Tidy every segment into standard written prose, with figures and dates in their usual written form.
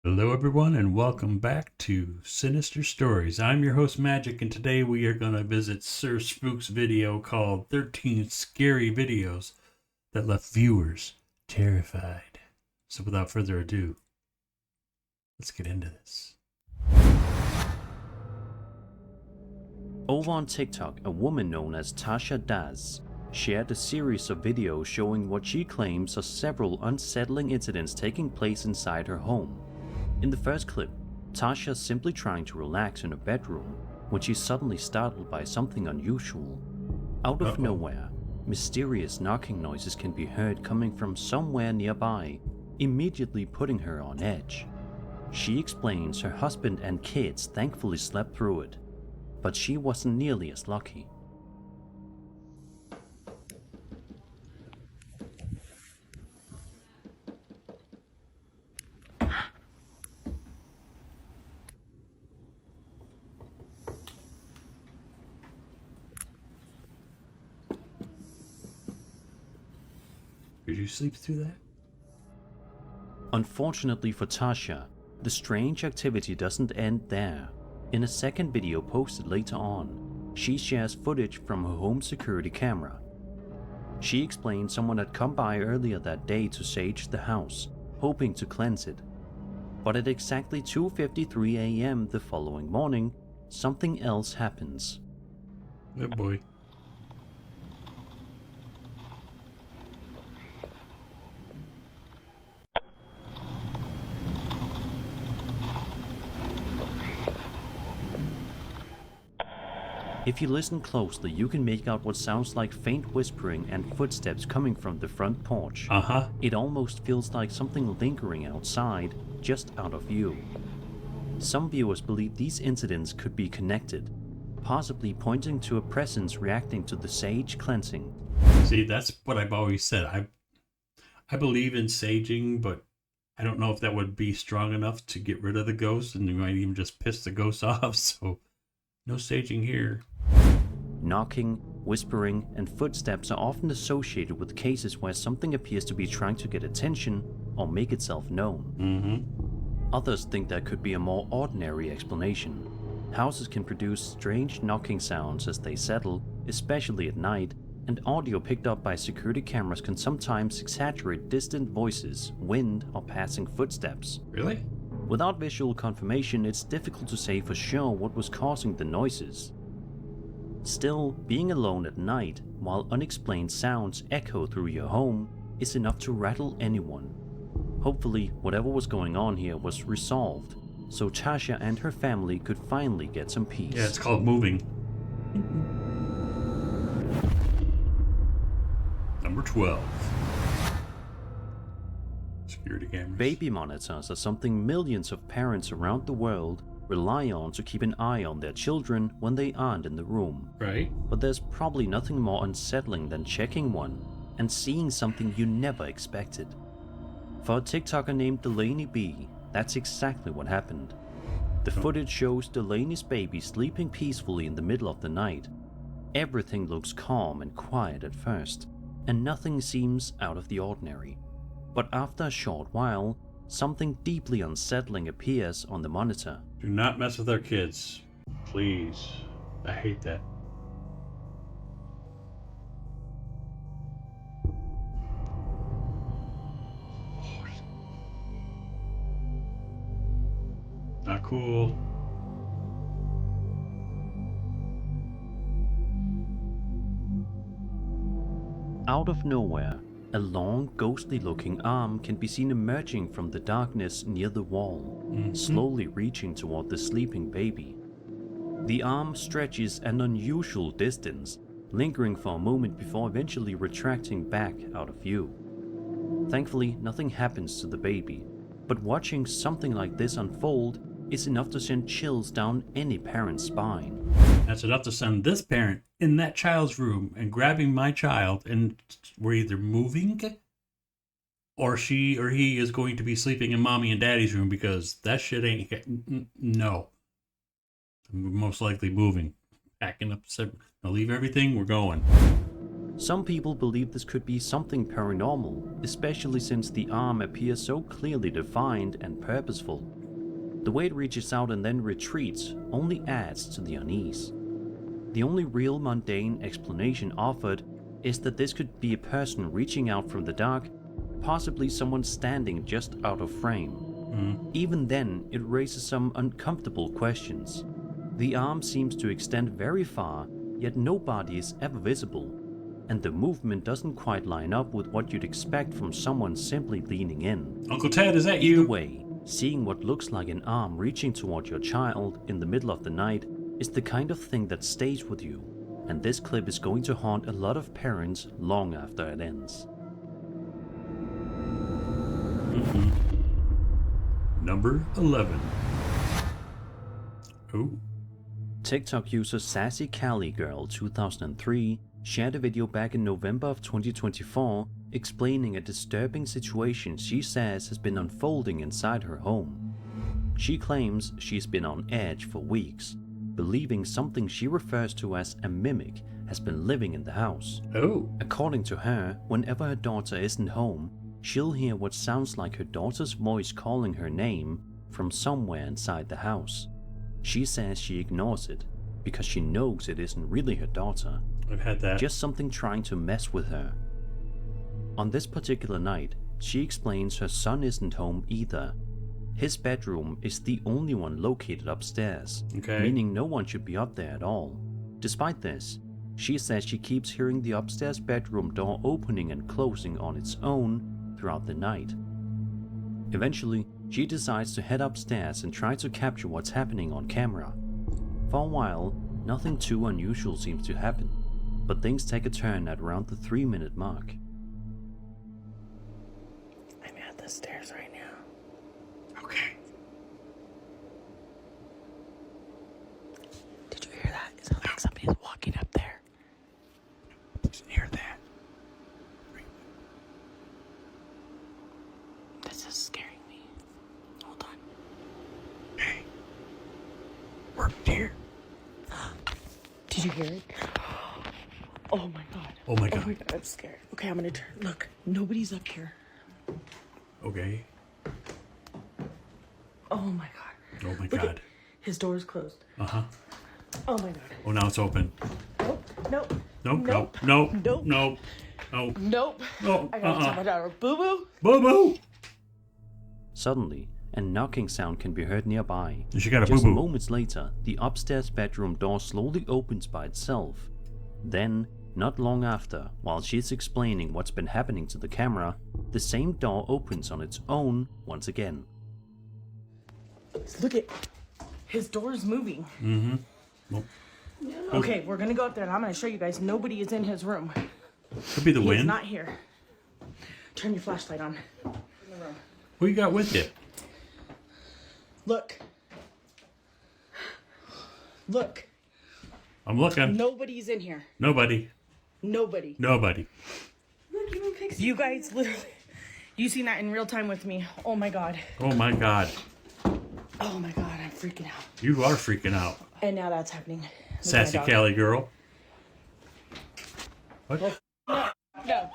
Hello, everyone, and welcome back to Sinister Stories. I'm your host, Magic, and today we are going to visit Sir Spook's video called 13 Scary Videos That Left Viewers Terrified. So without further ado, let's get into this. Over on TikTok, a woman known as Tasha Daz shared a series of videos showing what she claims are several unsettling incidents taking place inside her home. In the first clip, Tasha is simply trying to relax in her bedroom when she's suddenly startled by something unusual. Out of nowhere, mysterious knocking noises can be heard coming from somewhere nearby, immediately putting her on edge. She explains her husband and kids thankfully slept through it, but she wasn't nearly as lucky. Did you sleep through that? Unfortunately for Tasha, the strange activity doesn't end there. In a second video posted later on, she shares footage from her home security camera. She explains someone had come by earlier that day to sage the house, hoping to cleanse it. But at exactly 2:53 a.m. the following morning, something else happens. Oh boy. If you listen closely, you can make out what sounds like faint whispering and footsteps coming from the front porch. It almost feels like something lingering outside, just out of view. Some viewers believe these incidents could be connected, possibly pointing to a presence reacting to the sage cleansing. See, that's what I've always said. I believe in saging, but I don't know if that would be strong enough to get rid of the ghost, and you might even just piss the ghost off, so no saging here. Knocking, whispering, and footsteps are often associated with cases where something appears to be trying to get attention or make itself known. Others think there could be a more ordinary explanation. Houses can produce strange knocking sounds as they settle, especially at night, and audio picked up by security cameras can sometimes exaggerate distant voices, wind, or passing footsteps. Really? Without visual confirmation, it's difficult to say for sure what was causing the noises. Still, being alone at night while unexplained sounds echo through your home is enough to rattle anyone. Hopefully, whatever was going on here was resolved, so Tasha and her family could finally get some peace. Yeah, it's called moving. Number 12. Security cameras. Baby monitors are something millions of parents around the world rely on to keep an eye on their children when they aren't in the room. Right? But there's probably nothing more unsettling than checking one and seeing something you never expected. For a TikToker named Delaney B, that's exactly what happened. The footage shows Delaney's baby sleeping peacefully in the middle of the night. Everything looks calm and quiet at first, and nothing seems out of the ordinary. But after a short while, something deeply unsettling appears on the monitor. Do not mess with our kids. Please. I hate that. Not cool. Out of nowhere, a long, ghostly-looking arm can be seen emerging from the darkness near the wall, slowly reaching toward the sleeping baby. The arm stretches an unusual distance, lingering for a moment before eventually retracting back out of view. Thankfully, nothing happens to the baby, but watching something like this unfold is enough to send chills down any parent's spine. That's enough to send this parent in that child's room and grabbing my child, and we're either moving or she or he is going to be sleeping in mommy and daddy's room, because that shit ain't no. I'm most likely moving, packing up. I'll leave everything. We're going. Some people believe this could be something paranormal, especially since the arm appears so clearly defined and purposeful. The way it reaches out and then retreats only adds to the unease. The only real mundane explanation offered is that this could be a person reaching out from the dark, possibly someone standing just out of frame. Even then, it raises some uncomfortable questions. The arm seems to extend very far, yet no body is ever visible, and the movement doesn't quite line up with what you'd expect from someone simply leaning in. Uncle Ted, is that Either you? way, seeing what looks like an arm reaching toward your child in the middle of the night is the kind of thing that stays with you, and this clip is going to haunt a lot of parents long after it ends. Number 11. Oh. TikTok user Sassy Cali Girl 2003 shared a video back in November of 2024 explaining a disturbing situation she says has been unfolding inside her home. She claims she's been on edge for weeks, believing something she refers to as a mimic has been living in the house. Oh. According to her, whenever her daughter isn't home, she'll hear what sounds like her daughter's voice calling her name from somewhere inside the house. She says she ignores it because she knows it isn't really her daughter, I've had that. just something trying to mess with her. On this particular night, she explains her son isn't home either. His bedroom is the only one located upstairs, Okay. meaning no one should be up there at all. Despite this, she says she keeps hearing the upstairs bedroom door opening and closing on its own throughout the night. Eventually, she decides to head upstairs and try to capture what's happening on camera. For a while, nothing too unusual seems to happen, but things take a turn at around the 3-minute mark. I'm at the stairs right now. Okay. Did you hear that? It sounds like somebody's walking up there. Just hear that. This is scaring me. Hold on. Hey. We're here. Did you hear it? Oh my god. Oh my Oh god. my god, I'm scared. Okay, I'm gonna turn. Look, nobody's up here. Okay. Oh my god. Oh my Look god. at, his door is closed. Uh-huh. Oh my god. Oh, now it's open. Nope. Nope. Nope. Nope. Nope. Nope. Nope. Nope. Nope. No. I gotta tell my daughter, boo boo. Boo boo. Suddenly, a knocking sound can be heard nearby. She got a Just boo boo. moments later, the upstairs bedroom door slowly opens by itself. Then, not long after, while she's explaining what's been happening to the camera, the same door opens on its own once again. Look at his door is moving. Mm-hmm. Well, Okay, we're gonna go up there and I'm gonna show you guys nobody is in his room. could be the He is wind. not here. Turn your flashlight on. In the room. Who you got with you? Look. Look. I'm looking. Nobody's in here. Nobody. Nobody. Nobody. You guys literally, you seen that in real time with me. Oh my god. Oh my god. Oh my god, I'm freaking out. You are freaking out. And now that's happening. with Sassy my dog. Cali girl. What? No.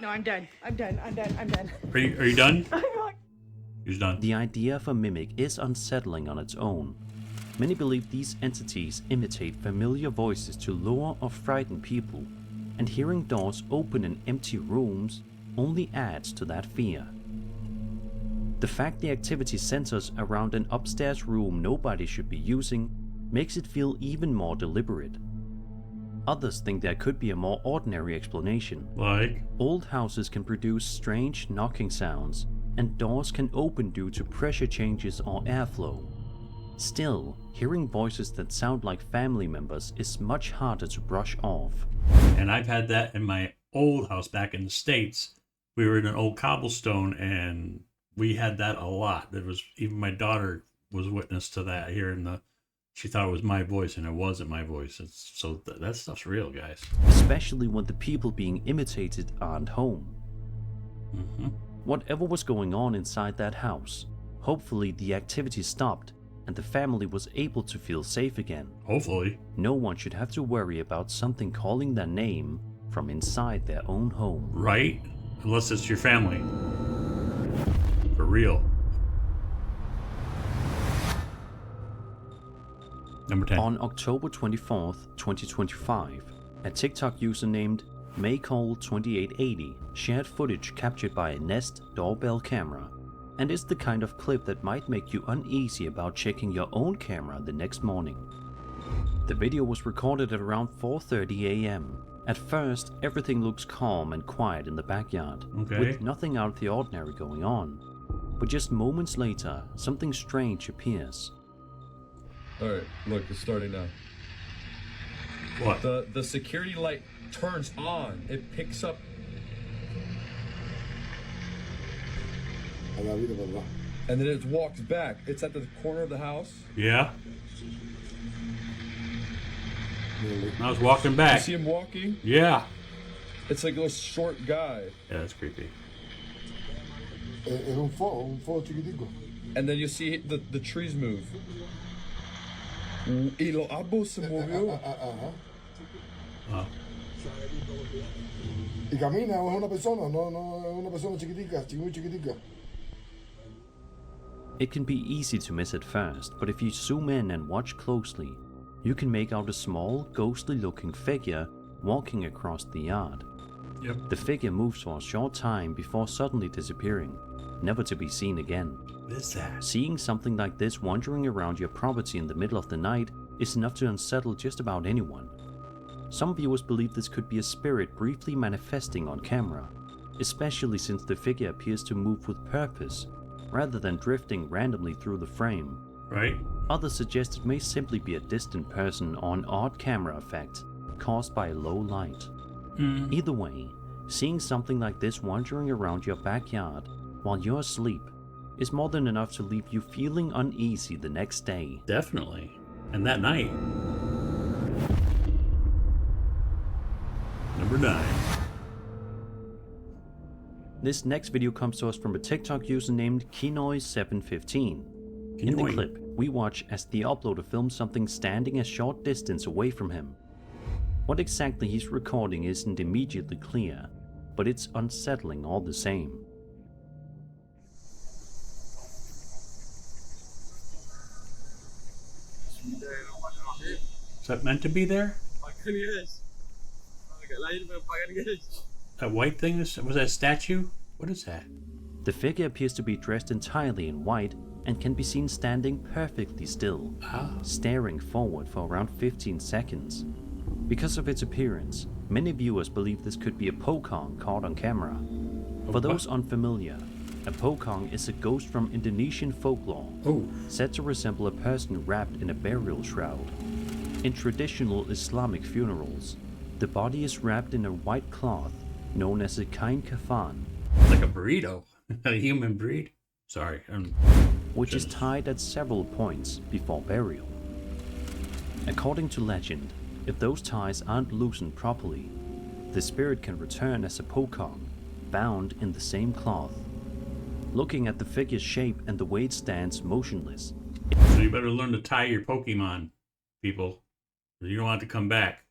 No, I'm done. I'm done. I'm done. I'm done. Are you done? I'm not. He's done. The idea of a mimic is unsettling on its own. Many believe these entities imitate familiar voices to lure or frighten people, and hearing doors open in empty rooms only adds to that fear. The fact the activity centers around an upstairs room nobody should be using makes it feel even more deliberate. Others think there could be a more ordinary explanation. Like? Old houses can produce strange knocking sounds, and doors can open due to pressure changes or airflow. Still, hearing voices that sound like family members is much harder to brush off. And I've had that in my old house back in the States. We were in an old cobblestone and we had that a lot. There was, even my daughter was witness to that here in the, she thought it was my voice and it wasn't my voice. So that stuff's real, guys. Especially when the people being imitated aren't home. Mm-hmm. Whatever was going on inside that house, hopefully the activity stopped and the family was able to feel safe again. Hopefully. No one should have to worry about something calling their name from inside their own home. Right? Unless it's your family. For real. Number 10. On October 24th, 2025, a TikTok user named Maycall2880 shared footage captured by a Nest doorbell camera, and is the kind of clip that might make you uneasy about checking your own camera the next morning. The video was recorded at around 4:30 a.m. At first, everything looks calm and quiet in the backyard, with nothing out of the ordinary going on. But just moments later, something strange appears. Alright, look, it's starting now. What? The security light turns on. It picks up. And then it walks back. It's at the corner of the house. Yeah. I was walking back. You see him walking? Yeah. It's like a short guy. Yeah, that's creepy. And then you see the trees move. Y los árboles se movió. Oh. Y camina, es una persona, no es una persona chiquitica, muy chiquitica. It can be easy to miss at first, but if you zoom in and watch closely, you can make out a small, ghostly-looking figure walking across the yard. Yep. The figure moves for a short time before suddenly disappearing, never to be seen again. What is that? Seeing something like this wandering around your property in the middle of the night is enough to unsettle just about anyone. Some viewers believe this could be a spirit briefly manifesting on camera, especially since the figure appears to move with purpose, rather than drifting randomly through the frame. Right? Others suggest it may simply be a distant person or an odd camera effect caused by low light. Either way, seeing something like this wandering around your backyard while you're asleep is more than enough to leave you feeling uneasy the next day. Definitely. And that night. Number 9. This next video comes to us from a TikTok user named Kinoy715. In the clip, we watch as the uploader films something standing a short distance away from him. What exactly he's recording isn't immediately clear, but it's unsettling all the same. Is that meant to be there? That white thing, was that a statue? What is that? The figure appears to be dressed entirely in white and can be seen standing perfectly still, staring forward for around 15 seconds. Because of its appearance, many viewers believe this could be a pocong caught on camera. For those unfamiliar, a pocong is a ghost from Indonesian folklore, said to resemble a person wrapped in a burial shroud. In traditional Islamic funerals, the body is wrapped in a white cloth known as a kain kafan, Like a burrito. A human breed. Sorry. which is tied at several points before burial. According to legend, if those ties aren't loosened properly, the spirit can return as a pocong, bound in the same cloth. Looking at the figure's shape and the way it stands motionless, So you better learn to tie your Pokemon, people. You don't want it to come back.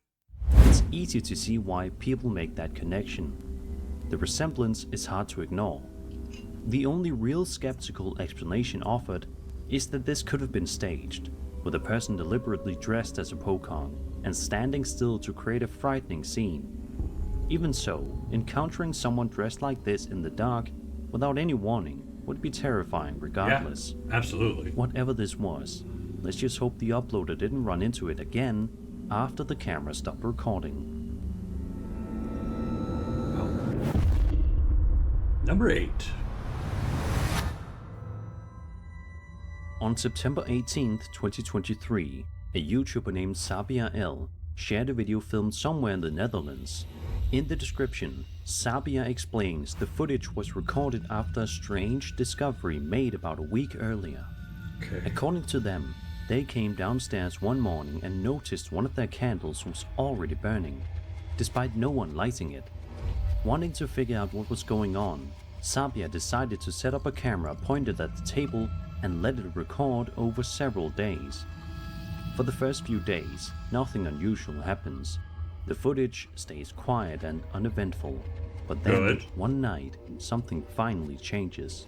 it's easy to see why people make that connection. The resemblance is hard to ignore. The only real skeptical explanation offered is that this could have been staged, with a person deliberately dressed as a pocong and standing still to create a frightening scene. Even so, encountering someone dressed like this in the dark without any warning would be terrifying regardless. Yeah, absolutely. Whatever this was, let's just hope the uploader didn't run into it again after the camera stopped recording. Number 8. On September 18th, 2023, a YouTuber named Sabia L shared a video filmed somewhere in the Netherlands. In the description, Sabia explains the footage was recorded after a strange discovery made about a week earlier. According to them, they came downstairs one morning and noticed one of their candles was already burning, despite no one lighting it. Wanting to figure out what was going on, Sabia decided to set up a camera pointed at the table and let it record over several days. For the first few days, nothing unusual happens. The footage stays quiet and uneventful, but then Good. one night something finally changes.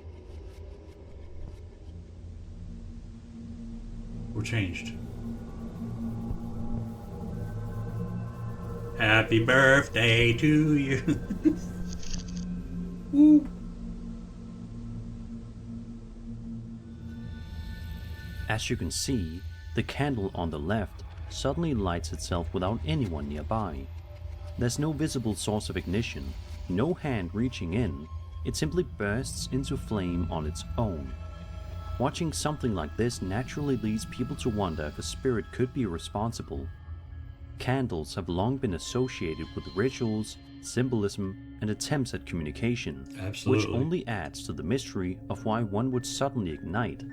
What changed? Happy birthday to you. Woo. As you can see, the candle on the left suddenly lights itself without anyone nearby. There's no visible source of ignition, no hand reaching in, it simply bursts into flame on its own. Watching something like this naturally leads people to wonder if a spirit could be responsible. Candles have long been associated with rituals, symbolism, and attempts at communication, Absolutely. which only adds to the mystery of why one would suddenly ignite.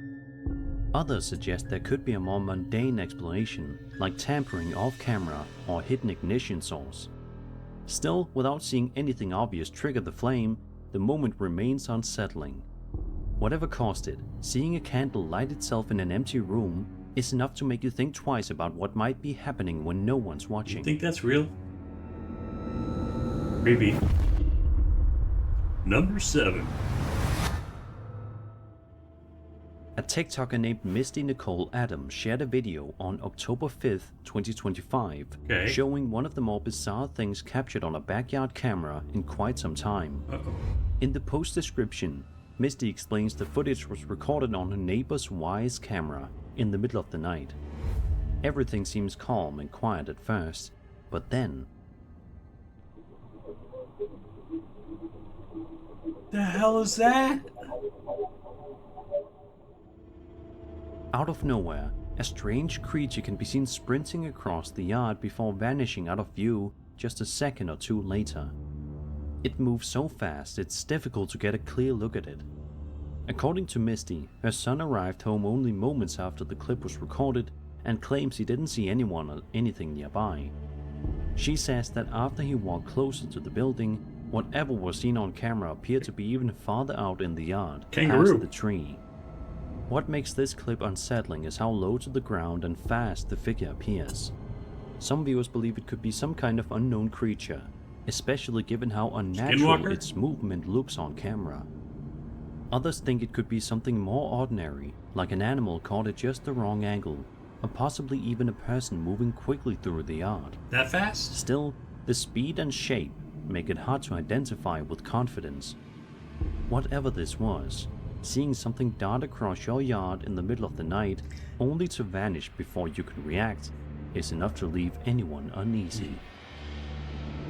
Others suggest there could be a more mundane explanation, like tampering off camera or hidden ignition source. Still, without seeing anything obvious trigger the flame, the moment remains unsettling. Whatever caused it, seeing a candle light itself in an empty room is enough to make you think twice about what might be happening when no one's You watching. think that's real? Creepy. Number 7. A TikToker named Misty Nicole Adams shared a video on October 5th, 2025, Okay. showing one of the more bizarre things captured on a backyard camera in quite some time. Uh-oh. In the post description, Misty explains the footage was recorded on her neighbor's Wise camera in the middle of the night. Everything seems calm and quiet at first, but then, The hell is that? out of nowhere, a strange creature can be seen sprinting across the yard before vanishing out of view just a second or two later. It moves so fast it's difficult to get a clear look at it. According to Misty, her son arrived home only moments after the clip was recorded and claims he didn't see anyone or anything nearby. She says that after he walked closer to the building, whatever was seen on camera appeared to be even farther out in the yard, Kangaroo. past the tree. What makes this clip unsettling is how low to the ground and fast the figure appears. Some viewers believe it could be some kind of unknown creature, especially given how unnatural Skinwalker? its movement looks on camera. Others think it could be something more ordinary, like an animal caught at just the wrong angle, or possibly even a person moving quickly through the yard. That fast? Still, the speed and shape make it hard to identify with confidence. Whatever this was, seeing something dart across your yard in the middle of the night only to vanish before you can react is enough to leave anyone uneasy.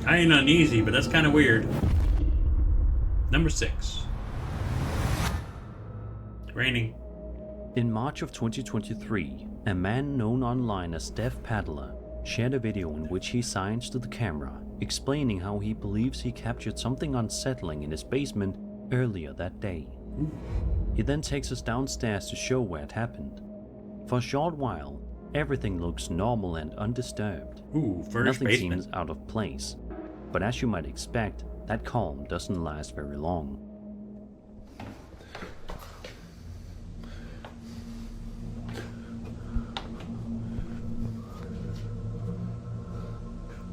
I ain't uneasy, but that's kind of weird. Number 6. Raining. In March of 2023, a man known online as Deaf Paddler shared a video in which he signs to the camera, explaining how he believes he captured something unsettling in his basement earlier that day. He then takes us downstairs to show where it happened. For a short while, everything looks normal and undisturbed. Ooh, furnished Nothing basement. seems out of place. But as you might expect, that calm doesn't last very long.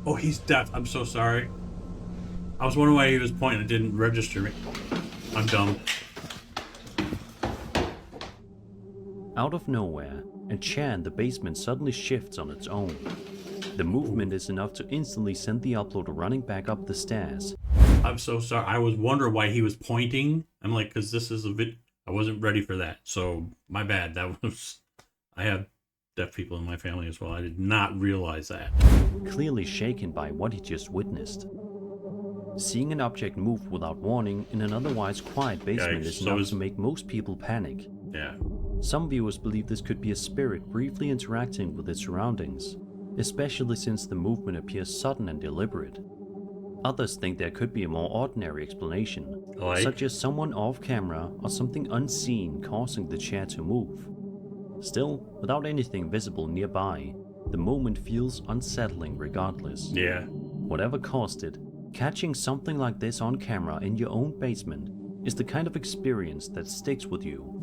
Oh, he's deaf. I'm so sorry. I was wondering why he was pointing. It didn't register me. I'm dumb. Out of nowhere, a chair in the basement suddenly shifts on its own. The movement is enough to instantly send the uploader running back up the stairs. I'm so sorry. I was wondering why he was pointing. I'm like, because this is a vid. I wasn't ready for that. So, my bad. That was. I have deaf people in my family as well. I did not realize that. Clearly shaken by what he just witnessed. Seeing an object move without warning in an otherwise quiet basement Yikes. is So enough is- to make most people panic. Yeah. Some viewers believe this could be a spirit briefly interacting with its surroundings, especially since the movement appears sudden and deliberate. Others think there could be a more ordinary explanation, Like? such as someone off camera or something unseen causing the chair to move. Still, without anything visible nearby, the moment feels unsettling regardless. Yeah. Whatever caused it, catching something like this on camera in your own basement is the kind of experience that sticks with you.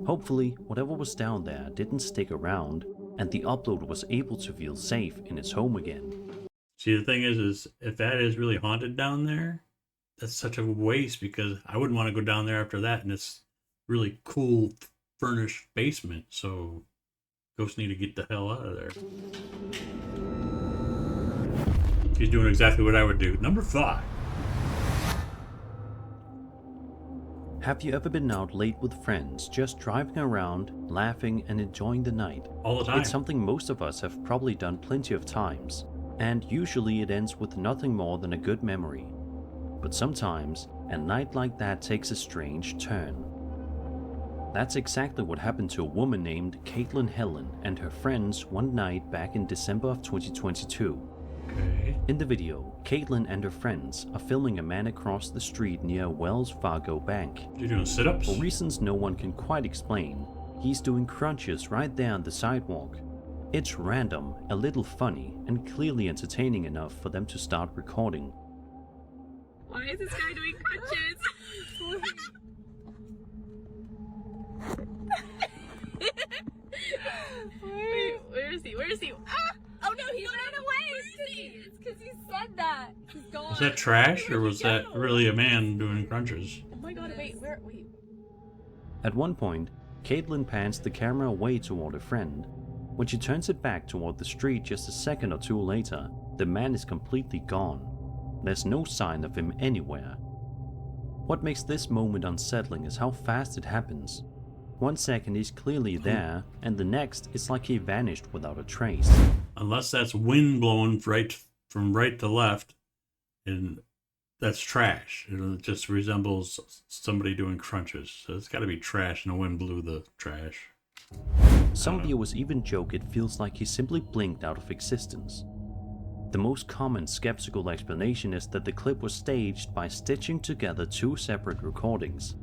Hopefully, whatever was down there didn't stick around, and the uploader was able to feel safe in its home again. See, the thing is if that is really haunted down there, that's such a waste because I wouldn't want to go down there after that, and it's really cool furnished basement. So ghosts need to get the hell out of there. He's doing exactly what I would do. Number 5. Have you ever been out late with friends, just driving around, laughing and enjoying the night? All the time. It's something most of us have probably done plenty of times, and usually it ends with nothing more than a good memory. But sometimes, a night like that takes a strange turn. That's exactly what happened to a woman named Caitlin Helen and her friends one night back in December of 2022. Okay. In the video, Caitlin and her friends are filming a man across the street near a Wells Fargo bank. You're doing sit-ups? For reasons no one can quite explain, he's doing crunches right there on the sidewalk. It's random, a little funny, and clearly entertaining enough for them to start recording. Why is this guy doing crunches? Wait, where is he? Where is he? Ah! Oh no, he ran away! It's because he said that. He's gone. Was that trash or was that really a man doing crunches? Oh my god, wait. At one point, Caitlin pans the camera away toward her friend. When she turns it back toward the street just a second or two later, the man is completely gone. There's no sign of him anywhere. What makes this moment unsettling is how fast it happens. 1 second he's clearly there, and the next it's like he vanished without a trace. Unless that's wind blowing from right to left, and that's trash. It just resembles somebody doing crunches. So it's got to be trash, and the wind blew the trash. Some viewers even joke it feels like he simply blinked out of existence. The most common skeptical explanation is that the clip was staged by stitching together 2 separate recordings.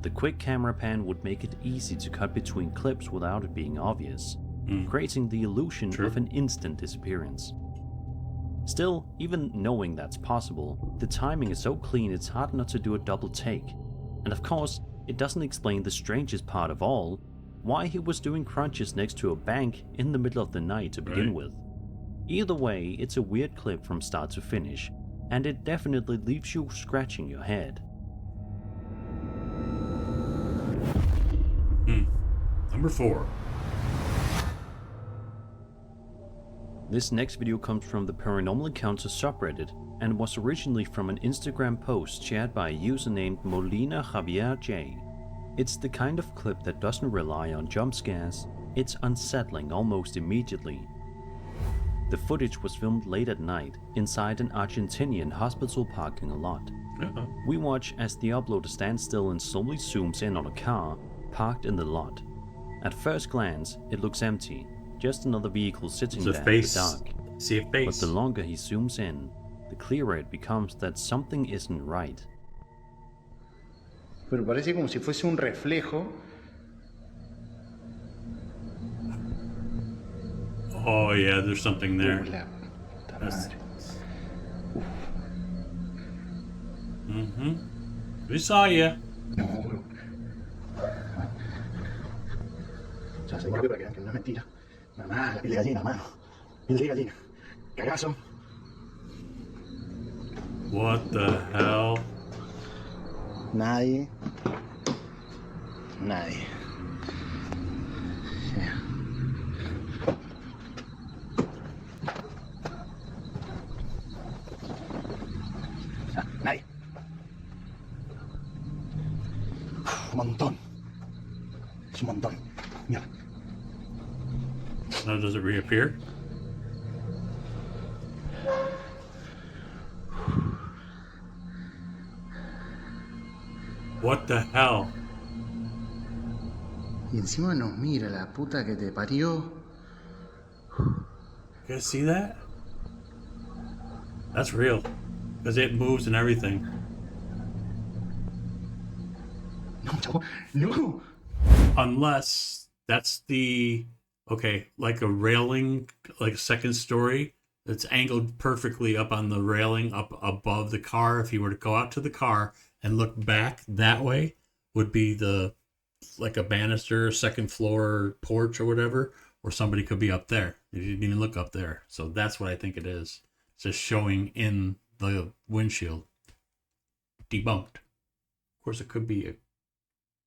The quick camera pan would make it easy to cut between clips without it being obvious, creating the illusion of an instant disappearance. Still, even knowing that's possible, the timing is so clean it's hard not to do a double take. And of course, it doesn't explain the strangest part of all, why he was doing crunches next to a bank in the middle of the night to begin with. Either way, it's a weird clip from start to finish, and it definitely leaves you scratching your head. Number 4. This next video comes from the Paranormal Encounters subreddit and was originally from an Instagram post shared by a user named Molina Javier J. It's the kind of clip that doesn't rely on jump scares, it's unsettling almost immediately. The footage was filmed late at night inside an Argentinian hospital parking lot. We watch as the uploader stands still and slowly zooms in on a car parked in the lot. At first glance, it looks empty, just another vehicle sitting there in the dark. See a face. But the longer he zooms in, the clearer it becomes that something isn't right. Pero parece como si fuese un reflejo. Oh yeah, there's something there. La puta madre. We saw you. No, bro. O sea, seguro que para que vean que no es mentira. Mamá, la piel de gallina, mano. Piel de gallina. Cagazo. What the hell? Nadie. Nadie. Un montón. Es un montón. Mira. Now does it reappear? What the hell? Y encima nos mira la puta que te parió. You guys see that? That's real. Because it moves and everything. No, chavo. No. Unless that's like a railing, like a second story that's angled perfectly up on the railing up above the car. If you were to go out to the car and look back that way, would be like a banister, second floor porch or whatever, or somebody could be up there. You didn't even look up there. So that's what I think it is. just showing in the windshield. Debunked. Of course, it could be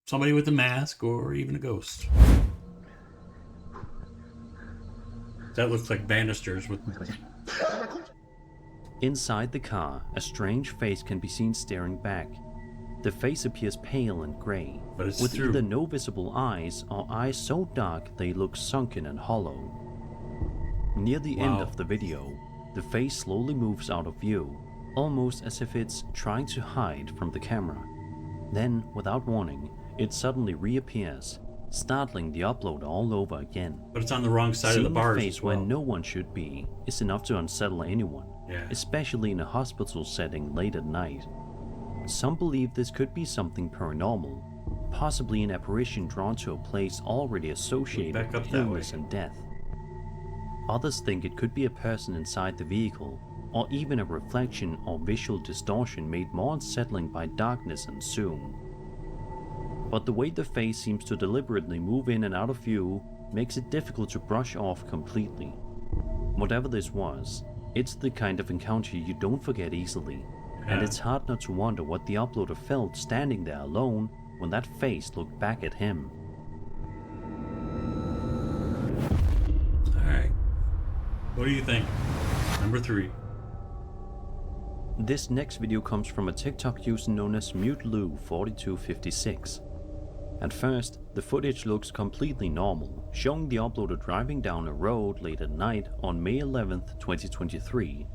somebody with a mask or even a ghost. That looks like banisters with... Inside the car, a strange face can be seen staring back. The face appears pale and grey, But it's with through. either no visible eyes or eyes so dark they look sunken and hollow. Near the end Wow. of the video, the face slowly moves out of view, almost as if it's trying to hide from the camera. Then, without warning, it suddenly reappears, startling the uploader all over again. But it's on the wrong side of the Seeing bars a face as well. where no one should be is enough to unsettle anyone, Yeah. especially in a hospital setting late at night. Some believe this could be something paranormal, possibly an apparition drawn to a place already associated Back up with that illness way. and death. Others think it could be a person inside the vehicle, or even a reflection or visual distortion made more unsettling by darkness and zoom. But the way the face seems to deliberately move in and out of view makes it difficult to brush off completely. Whatever this was, it's the kind of encounter you don't forget easily, and Yeah. it's hard not to wonder what the uploader felt standing there alone when that face looked back at him. Alright. What do you think? Number 3. This next video comes from a TikTok user known as MuteLou4256. At first, the footage looks completely normal, showing the uploader driving down a road late at night on May 11th, 2023.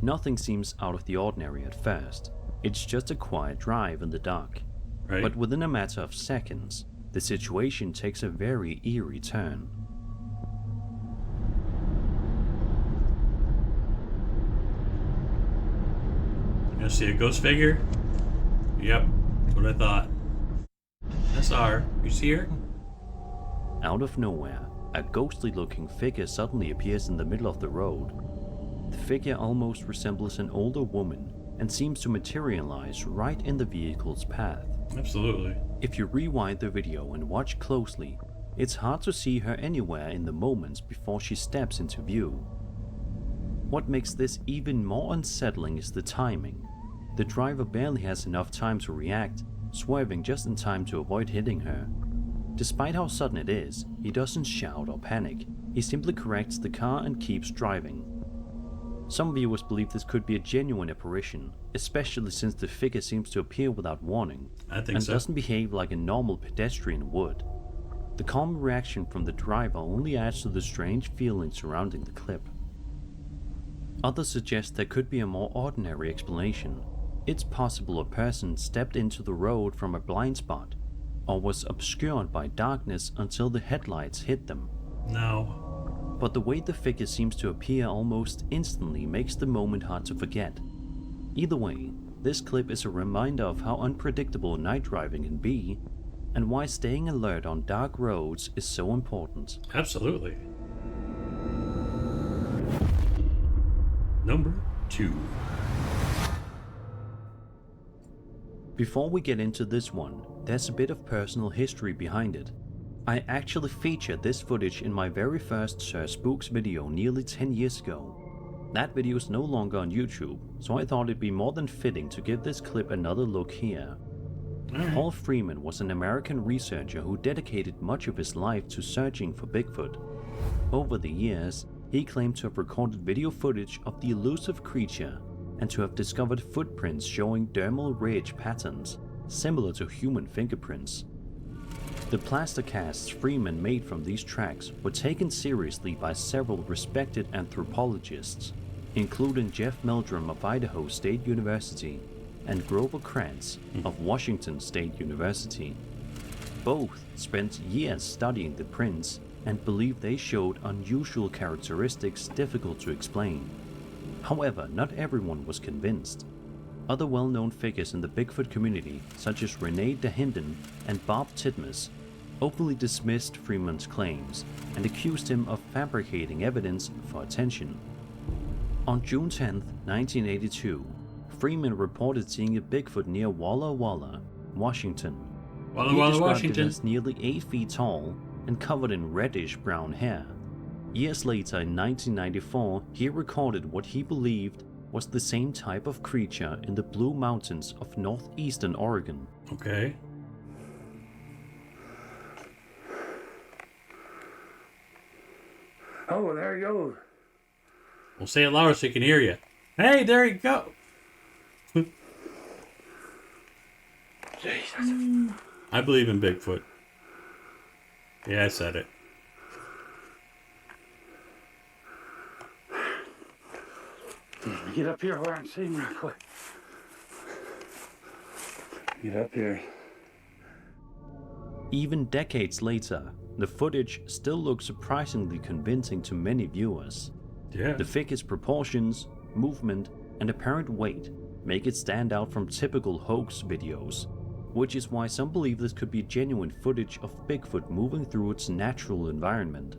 Nothing seems out of the ordinary at first, it's just a quiet drive in the dark. Right? But within a matter of seconds, the situation takes a very eerie turn. You see a ghost figure? Yep, that's what I thought. I saw her. You see her? Out of nowhere, a ghostly looking figure suddenly appears in the middle of the road. The figure almost resembles an older woman and seems to materialize right in the vehicle's path. Absolutely. If you rewind the video and watch closely, it's hard to see her anywhere in the moments before she steps into view. What makes this even more unsettling is the timing. The driver barely has enough time to react, swerving just in time to avoid hitting her. Despite how sudden it is, he doesn't shout or panic, he simply corrects the car and keeps driving. Some viewers believe this could be a genuine apparition, especially since the figure seems to appear without warning, I think and so. doesn't behave like a normal pedestrian would. The calm reaction from the driver only adds to the strange feeling surrounding the clip. Others suggest there could be a more ordinary explanation. It's possible a person stepped into the road from a blind spot, or was obscured by darkness until the headlights hit them. No. But the way the figure seems to appear almost instantly makes the moment hard to forget. Either way, this clip is a reminder of how unpredictable night driving can be, and why staying alert on dark roads is so important. Absolutely. Number 2. Before we get into this one, there's a bit of personal history behind it. I actually featured this footage in my very first Sir Spooks video nearly 10 years ago. That video is no longer on YouTube, so I thought it'd be more than fitting to give this clip another look here. Alright. Paul Freeman was an American researcher who dedicated much of his life to searching for Bigfoot. Over the years, he claimed to have recorded video footage of the elusive creature and to have discovered footprints showing dermal ridge patterns, similar to human fingerprints. The plaster casts Freeman made from these tracks were taken seriously by several respected anthropologists, including Jeff Meldrum of Idaho State University and Grover Krantz of Washington State University. Both spent years studying the prints and believed they showed unusual characteristics difficult to explain. However, not everyone was convinced. Other well-known figures in the Bigfoot community, such as Renee DeHinden and Bob Titmus, openly dismissed Freeman's claims and accused him of fabricating evidence for attention. On June 10, 1982, Freeman reported seeing a Bigfoot near Walla Walla, Washington. Walla He Walla, described Washington. it as nearly 8 feet tall and covered in reddish brown hair. Years later in 1994, he recorded what he believed was the same type of creature in the Blue Mountains of northeastern Oregon. Okay. Oh, there he goes. Well, say it louder so he can hear you. Hey, there you go. Jesus. I believe in Bigfoot. Yeah, I said it. Get up here where I can see him real quick. Get up here. Even decades later, the footage still looks surprisingly convincing to many viewers. Yeah. The figure's proportions, movement, and apparent weight make it stand out from typical hoax videos, which is why some believe this could be genuine footage of Bigfoot moving through its natural environment.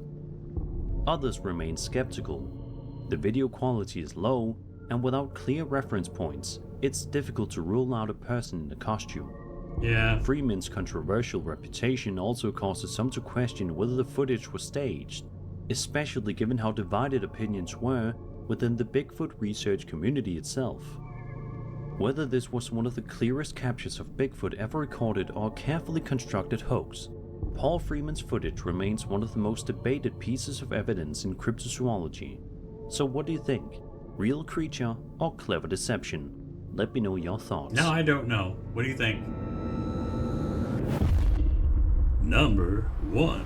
Others remain skeptical. The video quality is low, and without clear reference points, it's difficult to rule out a person in a costume. Yeah. Freeman's controversial reputation also causes some to question whether the footage was staged, especially given how divided opinions were within the Bigfoot research community itself. Whether this was one of the clearest captures of Bigfoot ever recorded or a carefully constructed hoax, Paul Freeman's footage remains one of the most debated pieces of evidence in cryptozoology. So what do you think? Real creature or clever deception? Let me know your thoughts. No, I don't know. What do you think? Number 1.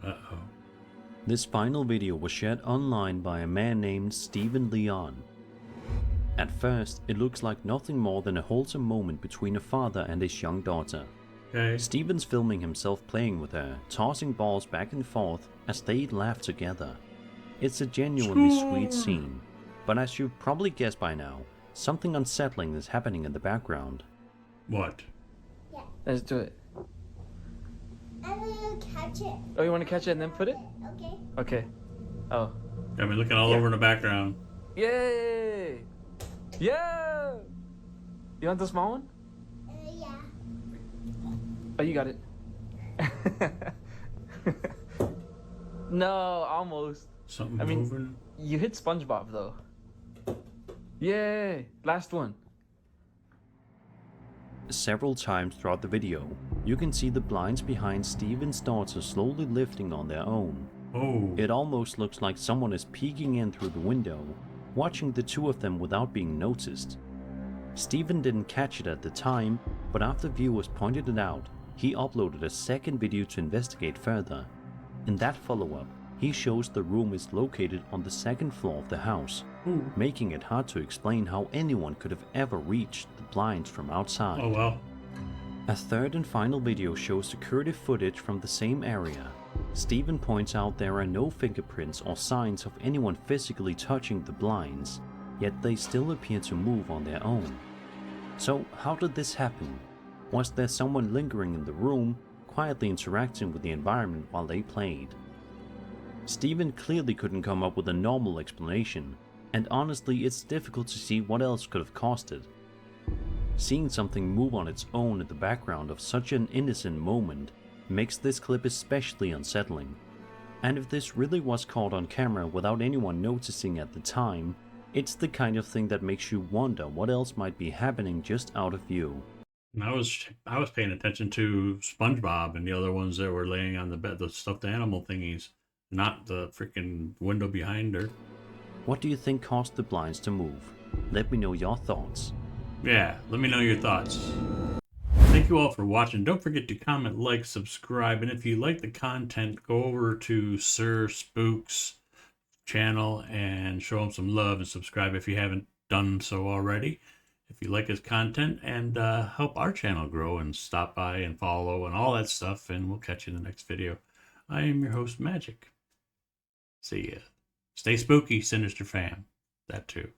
Uh-oh. This final video was shared online by a man named Stephen Leon. At first, it looks like nothing more than a wholesome moment between a father and his young daughter. Okay. Stephen's filming himself playing with her, tossing balls back and forth as they laugh together. It's a genuinely sweet scene, but as you've probably guessed by now, something unsettling is happening in the background. What? Let's do it. I'm gonna catch it. Oh, you want to catch it and then put it? Okay. Okay. Oh. Got me looking all over in the background. Yay! Yeah! You want the small one? Yeah. Oh, you got it. No, almost. Something I mean, moving? you hit SpongeBob though. Yay! Last one. Several times throughout the video, you can see the blinds behind Stephen's daughter slowly lifting on their own. Oh. It almost looks like someone is peeking in through the window, watching the two of them without being noticed. Stephen didn't catch it at the time, but after viewers pointed it out, he uploaded a second video to investigate further. In that follow-up, he shows the room is located on the second floor of the house, making it hard to explain how anyone could have ever reached the blinds from outside. Oh well. A third and final video shows security footage from the same area. Stephen points out there are no fingerprints or signs of anyone physically touching the blinds, yet they still appear to move on their own. So how did this happen? Was there someone lingering in the room, quietly interacting with the environment while they played? Stephen clearly couldn't come up with a normal explanation, and honestly it's difficult to see what else could have caused it. Seeing something move on its own in the background of such an innocent moment makes this clip especially unsettling. And if this really was caught on camera without anyone noticing at the time, it's the kind of thing that makes you wonder what else might be happening just out of view. And I was paying attention to SpongeBob and the other ones that were laying on the bed, the stuffed animal thingies, not the freaking window behind her. What do you think caused the blinds to move? Let me know your thoughts. Yeah, let me know your thoughts. Thank you all for watching. Don't forget to comment, like, subscribe, and if you like the content, go over to Sir Spook's channel and show him some love and subscribe if you haven't done so already. If you like his content, and help our channel grow, and stop by and follow and all that stuff, and we'll catch you in the next video. I am your host, Magic. See ya. Stay spooky, Sinister Fam. That too.